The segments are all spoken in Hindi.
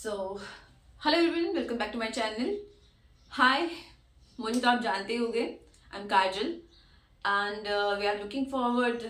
So hello everyone, welcome back to my channel. Hi, मुझे तो आप जानते ही होंगे, I am Kajal and we are looking forward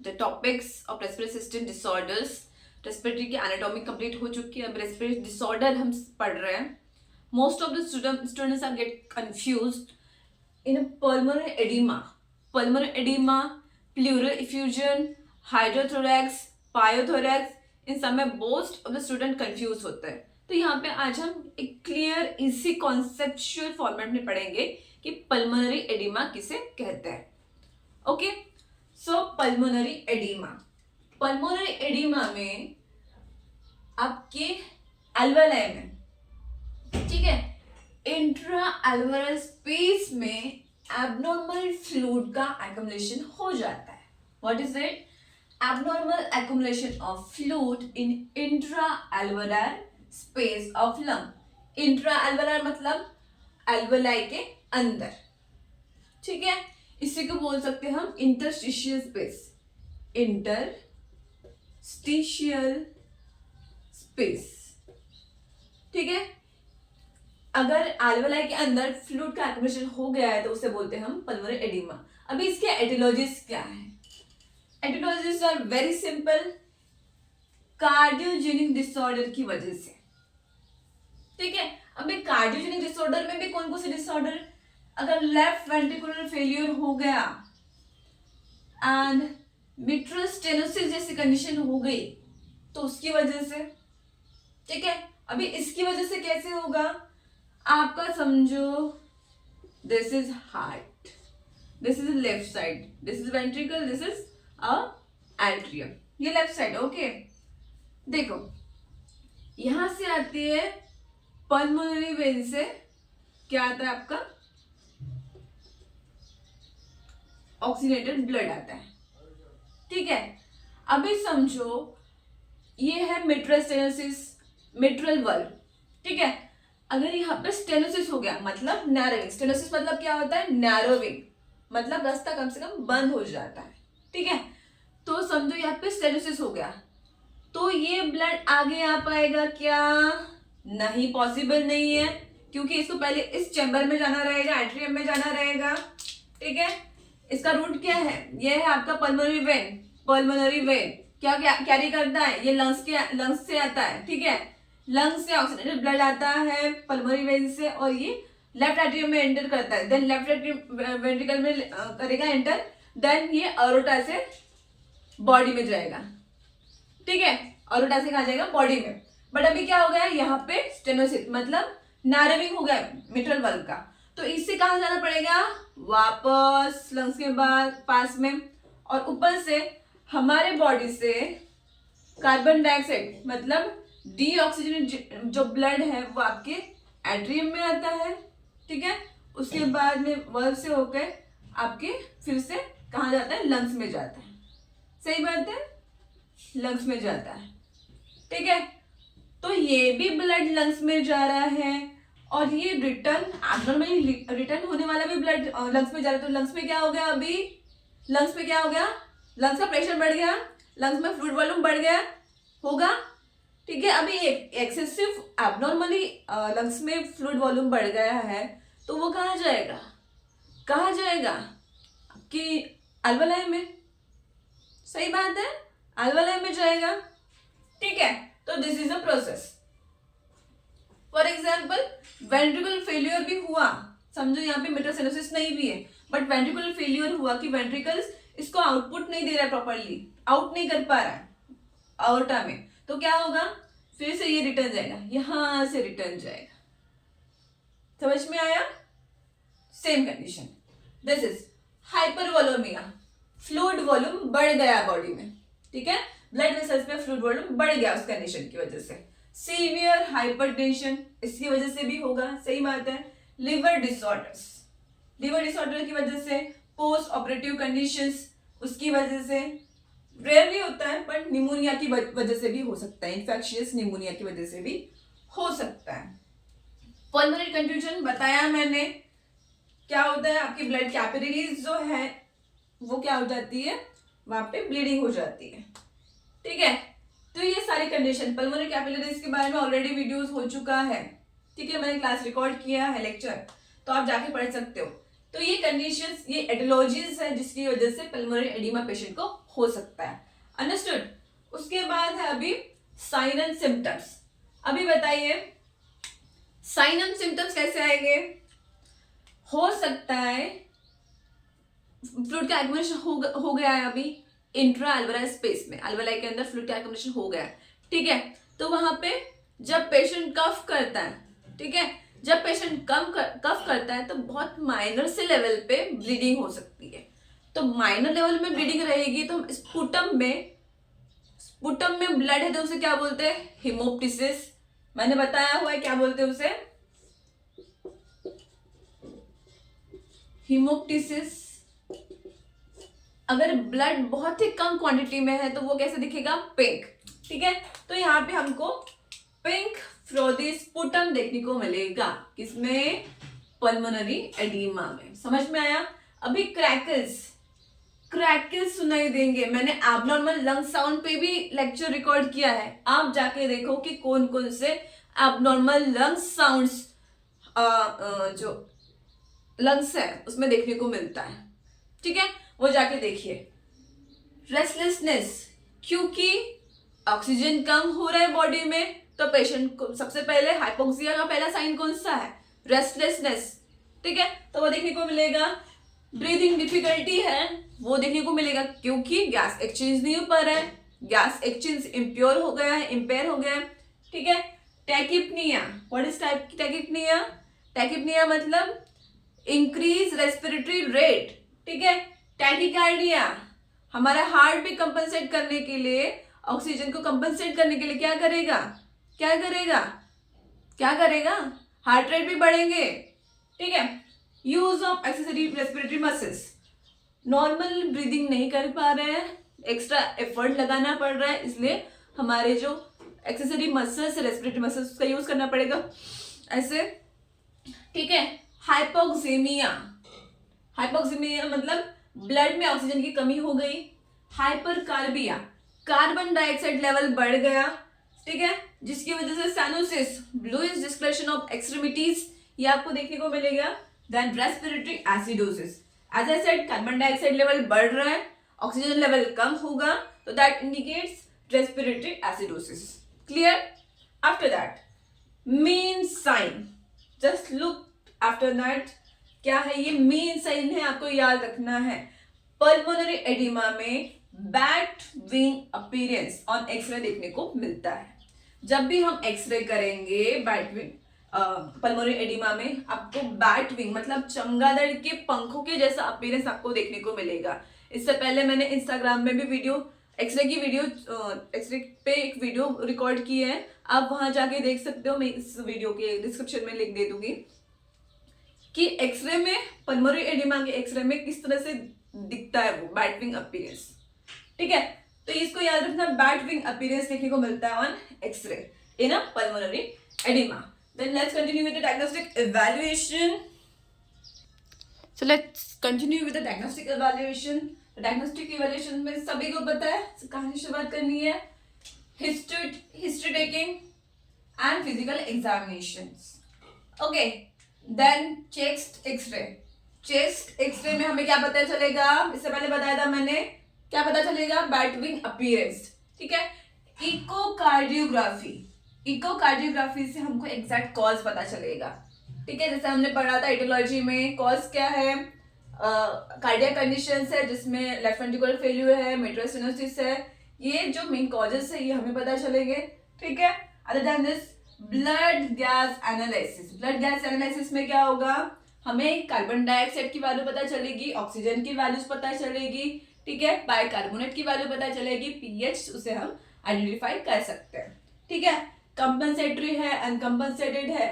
the topics of respiratory system disorders. Respiratory की एनाटॉमी कंप्लीट हो चुकी है, अब रेस्पिरेटरी डिसऑर्डर हम पढ़ रहे हैं। Most of the students are get confused in a pulmonary edema, pleural effusion, hydrothorax, pyothorax, इन सब में most of the student confuse होते हैं। तो यहाँ पे आज हम एक क्लियर इजी कॉन्सेप्चुअल फॉर्मेट में पढ़ेंगे कि पल्मोनरी एडिमा किसे कहते हैं। ओके, सो पल्मोनरी एडिमा में आपके एल्वेलाई में, ठीक है, इंट्रा एल्वेलर स्पेस में एबनॉर्मल फ्लूइड का एक्युमुलेशन हो जाता है। What is it? Abnormal accumulation of fluid in intra alveolar space of lung. Intra alveolar मतलब एल्वेलाई के अंदर, ठीक है। इसी को बोल सकते हैं हम इंटरस्टिशियल स्पेस, इंटरस्टिशियल स्पेस, ठीक है। अगर एल्वेलाई के अंदर फ्लूइड का एक्युमुलेशन हो गया है तो उसे बोलते हैं हम पल्मोनरी एडिमा। अभी इसके एटियोलॉजीज क्या है? Etiologies are very simple, cardiogenic disorder की वजह से, ठीक है। अभी कार्डियोजेनिक डिसऑर्डर में भी कौन कौन से डिसऑर्डर? अगर लेफ्ट वेंट्रिकुलर फेलियर हो गया एंड मिट्रल स्टेनोसिस जैसी कंडीशन हो गई तो उसकी वजह से, ठीक है। अभी इसकी वजह से कैसे होगा? आपका समझो, this is heart, this is left side, this is ventricle, this is a atrium, ये लेफ्ट साइड, ओके। देखो, यहां से आती है पल्मोनरी वेन से, क्या आता है आपका? ऑक्सीजनेटेड ब्लड आता है, ठीक है। अभी समझो ये है मिट्रल स्टेनोसिस, मिट्रल वल्व, ठीक है। अगर यहाँ पे स्टेनोसिस हो गया मतलब नैरोविंग, स्टेनोसिस मतलब क्या होता है? नैरोविंग, मतलब रास्ता कम से कम बंद हो जाता है, ठीक है। तो समझो यहाँ पे स्टेनोसिस हो गया तो ये ब्लड आगे आ पाएगा क्या? नहीं, पॉसिबल नहीं है, क्योंकि इसको पहले इस चैम्बर में जाना रहेगा, एट्रियम में जाना रहेगा, ठीक है। इसका रूट क्या है? ये है आपका पल्मोनरी वेन। पल्मोनरी वेन क्या कैरी करता है? ये लंग्स से आता है, ठीक है। लंग्स से ऑक्सीजनेटेड ब्लड आता है पल्मोनरी वेन से और ये लेफ्ट एट्रियम में एंटर करता है, देन लेफ्ट एट्रियम वेंट्रिकल में करेगा एंटर, देन ये अरोटा से बॉडी में जाएगा, ठीक है। अरोटा से कहा जाएगा? बॉडी में। बट अभी क्या हो गया? यहाँ पे स्टेनोसिस मतलब नैरोविंग हो गया मिट्रल वल्व का, तो इससे कहाँ जाना पड़ेगा? वापस लंग्स के बाद पास में, और ऊपर से हमारे बॉडी से कार्बन डाइऑक्साइड मतलब डीऑक्सीजनेट जो ब्लड है वो आपके एट्रियम में आता है, ठीक है। उसके बाद में वल्व से होकर आपके फिर से कहाँ जाता है? लंग्स में जाता है, सही बात है, लंग्स में जाता है, ठीक है। तो ये भी ब्लड लंग्स में जा रहा है और ये रिटर्न एब्नॉर्मली रिटर्न होने वाला भी ब्लड लंग्स में जा रहा है। तो लंग्स में क्या हो गया? अभी लंग्स में क्या हो गया? लंग्स का प्रेशर बढ़ गया, लंग्स में फ्लूइड वॉल्यूम बढ़ गया होगा, ठीक है। अभी एक्सेसिव एब्नॉर्मली लंग्स में फ्लूइड वॉल्यूम बढ़ गया है तो वो कहाँ जाएगा? कहाँ जाएगा? कि एल्वेलाई में, सही बात है, एल्वेलाई में जाएगा, ठीक है। तो this is a process. For example ventricular failure भी हुआ, समझो यहाँ पे मिट्रल स्टेनोसिस नहीं भी है बट वेंट्रिकुलर फेलियर हुआ कि वेंट्रिकल्स इसको आउटपुट नहीं दे रहा है, प्रॉपरली आउट नहीं कर पा रहा है अओर्टा में, तो क्या होगा? फिर से ये रिटर्न जाएगा, यहां से रिटर्न जाएगा। समझ में आया? Same condition, this is hypervolaemia, fluid volume बढ़ गया बॉडी में, ठीक है। ब्लड वेसल्स में फ्लूइड वॉल्यूम बढ़ गया उस कंडीशन की वजह से। सीवियर हाइपरटेंशन इसकी वजह से भी होगा, सही बात है। लिवर डिसऑर्डर्स, लिवर डिसऑर्डर की वजह से, पोस्ट ऑपरेटिव कंडीशंस उसकी वजह से, रेयरली होता है बट निमोनिया की वजह से भी हो सकता है, इन्फेक्शियस निमोनिया की वजह से भी हो सकता है। पल्मोनरी कंफ्यूजन बताया मैंने, क्या होता है? आपकी ब्लड कैपिलरीज जो है वो क्या हो जाती है? वहां पे ब्लीडिंग हो जाती है, ठीक है। तो तो ये सारी कंडीशन, पल्मोनरी कैपिलरीज के बारे में ऑलरेडी वीडियोस हो चुका है, ठीक है, मैंने क्लास रिकॉर्ड किया है, लेक्चर, तो आप जाके पढ़ सकते हो। तो ये कंडीशंस, ये एटियोलॉजीज है जिसकी वजह से पल्मोनरी एडिमा पेशेंट को हो सकता है। अंडरस्टूड। उसके बाद है अभी साइन एंड सिम्टम्स। अभी बताइए साइन एंड सिम्टम्स कैसे आएंगे? हो सकता है फ्लूइड का एक्युमुलेशन हो गया है अभी इंट्रा अल्वेलाई स्पेस में, अल्वेलाई के अंदर फ्लूइड का एक्युमुलेशन हो गया है, ठीक है, तो वहां पे जब पेशेंट कफ करता है, ठीक है, जब पेशेंट कफ करता है तो बहुत माइनर से लेवल पे ब्लीडिंग हो सकती है। तो माइनर लेवल में ब्लीडिंग रहेगी तो स्पुटम में ब्लड है तो उसे क्या बोलते हैं? हिमोप्टिसिस। मैंने बताया हुआ है क्या बोलते हैं उसे? हिमोप्टिसिस। अगर ब्लड बहुत ही कम क्वांटिटी में है तो वो कैसे दिखेगा? पिंक, ठीक है। तो यहाँ पे हमको पिंक फ्रोदी स्पुटम देखने को मिलेगा, किसमें? पल्मोनरी एडिमा में। समझ में आया? अभी क्रैकल्स सुनाई देंगे। मैंने एब्नॉर्मल लंग साउंड पे भी लेक्चर रिकॉर्ड किया है, आप जाके देखो कि कौन कौन से एब्नॉर्मल लंग साउंड्स जो लंग्स है उसमें देखने को मिलता है, ठीक है, वो जाके देखिए। रेस्टलेसनेस, क्योंकि ऑक्सीजन कम हो रहा है बॉडी में, तो पेशेंट को सबसे पहले हाइपोक्सिया का पहला साइन कौन सा है? रेस्टलेसनेस, ठीक है, तो वो देखने को मिलेगा। ब्रीदिंग डिफिकल्टी है, वो देखने को मिलेगा क्योंकि गैस एक्सचेंज नहीं हो पा रहा है, गैस एक्सचेंज इम्प्योर हो गया है, इम्पेयर हो गया है, ठीक है। टैकिप्निया, व्हाट इज टैकिप्निया? टैकिप्निया मतलब इंक्रीज रेस्पिरेटरी रेट, ठीक है। टैकिकार्डिया, हमारा हार्ट भी कंपनसेट करने के लिए, ऑक्सीजन को कंपनसेट करने के लिए क्या करेगा? हार्ट रेट भी बढ़ेंगे, ठीक है। Use of accessory respiratory muscles, normal breathing नहीं कर पा रहे हैं, एक्स्ट्रा एफर्ट लगाना पड़ रहा है, इसलिए हमारे जो एक्सेसरी मसल्स है, रेस्पिरेटरी मसल्स का यूज करना पड़ेगा ऐसे, ठीक है। हाइपोक्सीमिया मतलब ब्लड में ऑक्सीजन की कमी हो गई। हाइपरकार्बिया, कार्बन डाइऑक्साइड लेवल बढ़ गया, ठीक है, जिसकी वजह से cyanosis, bluish discoloration of extremities, ये आपको देखने को मिलेगा। Then respiratory acidosis, as I said carbon dioxide level बढ़ रहा है, ऑक्सीजन लेवल कम होगा, तो that indicates respiratory acidosis. Clear? After that main sign, just look after that, क्या है ये? मेन साइन है, आपको याद रखना है। पल्मोनरी एडिमा में bat wing appearance on x-ray देखने को मिलता है। जब भी हम एक्सरे करेंगे बैट विंग पल्मोनरी एडिमा में, आपको बैट विंग मतलब चमगादड़ के पंखों के जैसा अपीयरेंस आपको देखने को मिलेगा। इससे पहले मैंने इंस्टाग्राम में भी एक्सरे पे एक वीडियो रिकॉर्ड की है, आप वहां जाके देख सकते हो, मैं इस वीडियो के डिस्क्रिप्शन में लिंक दे दूंगी कि एक्सरे में, पल्मोनरी एडिमा के एक्सरे में किस तरह से दिखता है वो बैट विंग अपीयरेंस, ठीक है। तो इसको याद रखना, बैट विंग अपीयरेंस देखने को मिलता है on x-ray in a pulmonary edema. Then let's continue with the diagnostic evaluation. So let's continue with the diagnostic evaluation. The diagnostic evaluation में सभी को पता है कहाँ से शुरुआत करनी है? History taking and physical examinations. Okay. Then chest X-ray. Chest X-ray में हमें क्या पता चलेगा? इससे पहले बताया था मैंने, क्या पता चलेगा? बैट विंग अपीयरेंस, ठीक है। इकोकार्डियोग्राफी से हमको एग्जैक्ट कॉज पता चलेगा, ठीक है। जैसे हमने पढ़ा था एटियोलॉजी में, कॉज क्या है? कार्डियक कंडीशंस है जिसमें लेफ्ट वेंट्रिकुलर फेल्यूर है, मिट्रल स्टेनोसिस है, ये जो मेन कॉजेस है ये हमें पता चलेंगे, ठीक है। Other than this blood gas analysis में क्या होगा? हमें कार्बन डाइऑक्साइड की वैल्यू पता चलेगी, ऑक्सीजन की वैल्यूज पता चलेगी, ठीक है, बाइकार्बोनेट की वैल्यू पता चलेगी, पीएच उसे हम आइडेंटिफाई कर सकते हैं, ठीक है। कंपनसेटरी है, अनकंपनसेटेड है,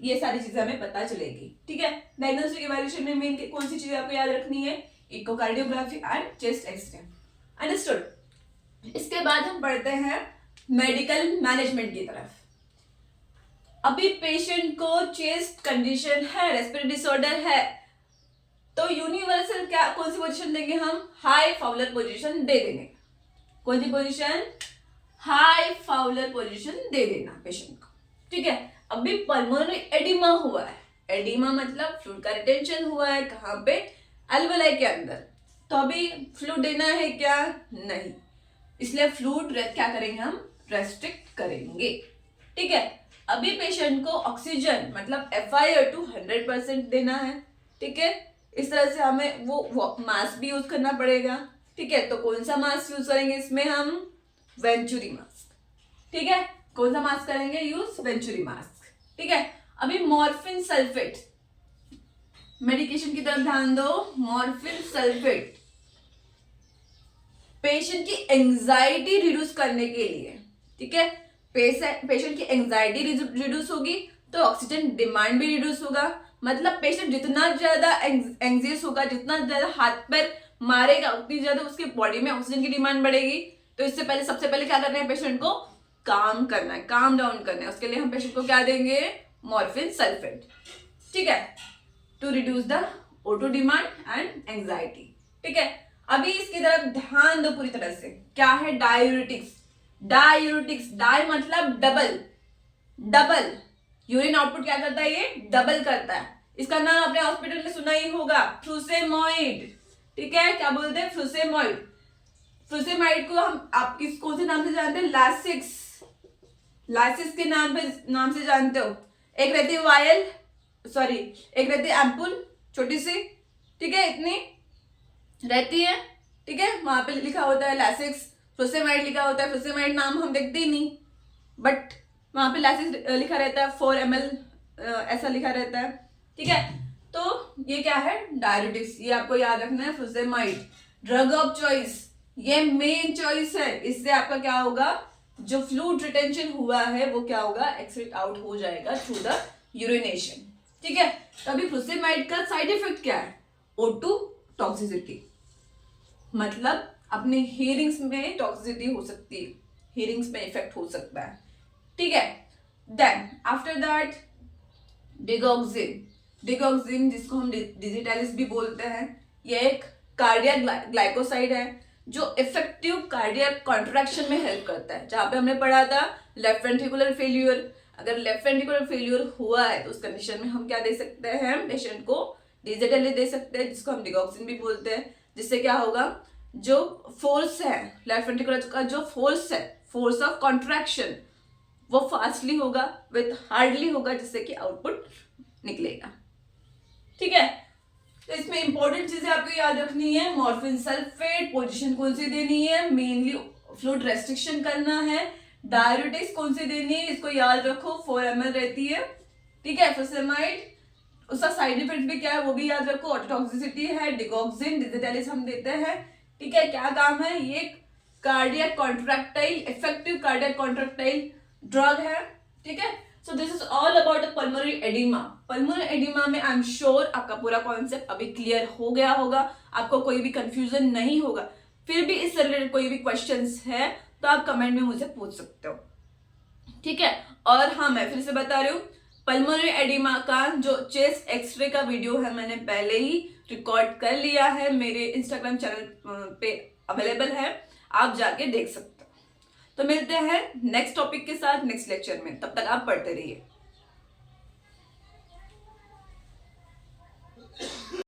ये सारी चीजें हमें पता चलेगी, ठीक है। डायग्नोस्टिक इवैल्यूएशन में मेन कौन सी चीजें आपको याद रखनी है? Echocardiography and chest x-ray. Understood. इसके बाद हम बढ़ते हैं मेडिकल मैनेजमेंट की तरफ। अभी पेशेंट को चेस्ट कंडीशन है, रेस्पिरेटरी डिसऑर्डर है, तो यूनिवर्सल क्या कौन सी पोजीशन देंगे हम? हाई फाउलर पोजीशन दे देंगे। कौन सी पोजीशन? हाई फाउलर पोजीशन दे देना पेशेंट को, ठीक है। अभी पल्मोनरी एडिमा हुआ है, एडिमा मतलब फ्लूइड का रिटेंशन हुआ है, कहाँ पे, एल्वेलाई के अंदर, तो अभी फ्लूइड देना है क्या, नहीं, इसलिए फ्लूइड क्या करेंगे हम, रेस्ट्रिक्ट करेंगे, ठीक है। अभी पेशेंट को ऑक्सीजन मतलब FiO2 100% देना है, ठीक है। इस तरह से हमें वो मास्क भी यूज करना पड़ेगा, ठीक है। तो कौन सा मास्क यूज करेंगे इसमें हम, वेंचुरी मास्क, ठीक है। कौन सा मास्क करेंगे यूज, वेंचुरी मास्क, ठीक है। अभी मॉर्फिन सल्फेट मेडिकेशन की तरफ ध्यान दो। मॉर्फिन सल्फेट पेशेंट की एंजाइटी रिड्यूस करने के लिए, ठीक है। पेशेंट की एंजाइटी रिड्यूस होगी तो ऑक्सीजन डिमांड भी रिड्यूस होगा, मतलब पेशेंट जितना ज्यादा एंग्जियस होगा, जितना ज्यादा हाथ पैर मारेगा, उतनी ज्यादा उसकी बॉडी में ऑक्सीजन की डिमांड बढ़ेगी। तो इससे पहले सबसे पहले क्या करना है, पेशेंट को काम करना है, काम डाउन करना है। उसके लिए हम पेशेंट को क्या देंगे, मॉर्फिन सल्फेट, ठीक है, to reduce the O2 demand and anxiety, ठीक है। अभी इसकी तरफ ध्यान दो पूरी तरह से, क्या है, डायूरेटिक्स। डायूरेटिक्स, डाई मतलब डबल, डबल यूरिन आउटपुट क्या करता है, ये डबल करता है। इसका नाम अपने हॉस्पिटल में सुना ही होगा, फ्रूसेमॉइड, ठीक है। क्या बोलते हैं, फ्रूसेमॉइड। फ्रूसेमाइड को हम आप किस कौन से नाम से जानते हैं, लासिक्स, लासिक्स के नाम से जानते हो। एक रहती है वायल, सॉरी एक रहती है एम्पुल छोटी सी, ठीक है, इतनी रहती है, ठीक है। वहां पे लिखा होता है लासिक्स, फ्रूसेमाइड लिखा होता है। फ्रूसेमाइड नाम हम देखते ही नहीं, बट वहां पे लासिक्स लिखा रहता है, 4 ml ऐसा लिखा रहता है, ठीक है। तो ये क्या है, डायरेटिक्स, ये आपको याद रखना है, फ्रूसेमाइड। ड्रग ऑफ चॉइस, ये मेन चॉइस है, इससे आपका क्या होगा, जो फ्लूइड रिटेंशन हुआ है वो क्या होगा, एक्सक्रीट आउट हो जाएगा थ्रू द यूरिनेशन, ठीक है। तो अभी फ्रूसेमाइड का साइड इफेक्ट क्या है, O2 टॉक्सिसिटी, मतलब अपने हियरिंग्स में टॉक्सिसिटी हो सकती है, हियरिंग्स में इफेक्ट हो सकता है, ठीक है। Then after that digoxin, digoxin जिसको हम डिजिटैलिस भी बोलते हैं, ये एक कार्डियक ग्लाइकोसाइड है जो इफेक्टिव कार्डियक कॉन्ट्रैक्शन में हेल्प करता है। जहां पे हमने पढ़ा था लेफ्ट वेंट्रिकुलर फेल्यूर, अगर लेफ्ट वेंट्रिकुलर फेल्यूर हुआ है तो उस कंडीशन में हम क्या दे सकते हैं, पेशेंट को डिजिटैलिस दे सकते हैं, जिसको हम डिगॉक्सिन भी बोलते हैं। जिससे क्या होगा, जो फोर्स है लेफ्ट वेंट्रिकुलर का, जो फोर्स है, फोर्स ऑफ कॉन्ट्रैक्शन, वो फास्टली होगा, विथ हार्डली होगा, जिससे कि आउटपुट निकलेगा, ठीक है। तो इसमें इंपॉर्टेंट चीजें आपको याद रखनी है, मॉर्फिन सल्फेट पोजीशन कौन सी देनी है, मेनली फ्लूइड रेस्ट्रिक्शन करना है। डायरेटिक्स कौन सी देनी है, इसको याद रखो, 4 ml रहती है, ठीक है। फ्रूसेमाइड, उसका साइड इफेक्ट भी क्या है वो भी याद रखो, ऑटोटॉक्सिसिटी है। डिगॉक्सिन, डिजिटैलिस हम देते हैं, ठीक है। क्या काम है, ये cardiac contractile, effective cardiac contractile drug है, ठीक है। So this is all about the pulmonary oedema. Pulmonary edema में आई एम श्योर आपका पूरा कॉन्सेप्ट अभी क्लियर हो गया होगा, आपको कोई भी कंफ्यूजन नहीं होगा। फिर भी इससे रिलेटेड कोई भी क्वेश्चंस है तो आप कमेंट में मुझे पूछ सकते हो, ठीक है। और हाँ, मैं फिर से बता रही हूँ, पल्मोनरी एडिमा का जो चेस्ट एक्सरे का वीडियो है मैंने पहले ही रिकॉर्ड कर लिया है, मेरे इंस्टाग्राम चैनल पे अवेलेबल है, आप जाके देख सकते हो। तो मिलते हैं नेक्स्ट टॉपिक के साथ नेक्स्ट लेक्चर में, तब तक आप पढ़ते रहिए।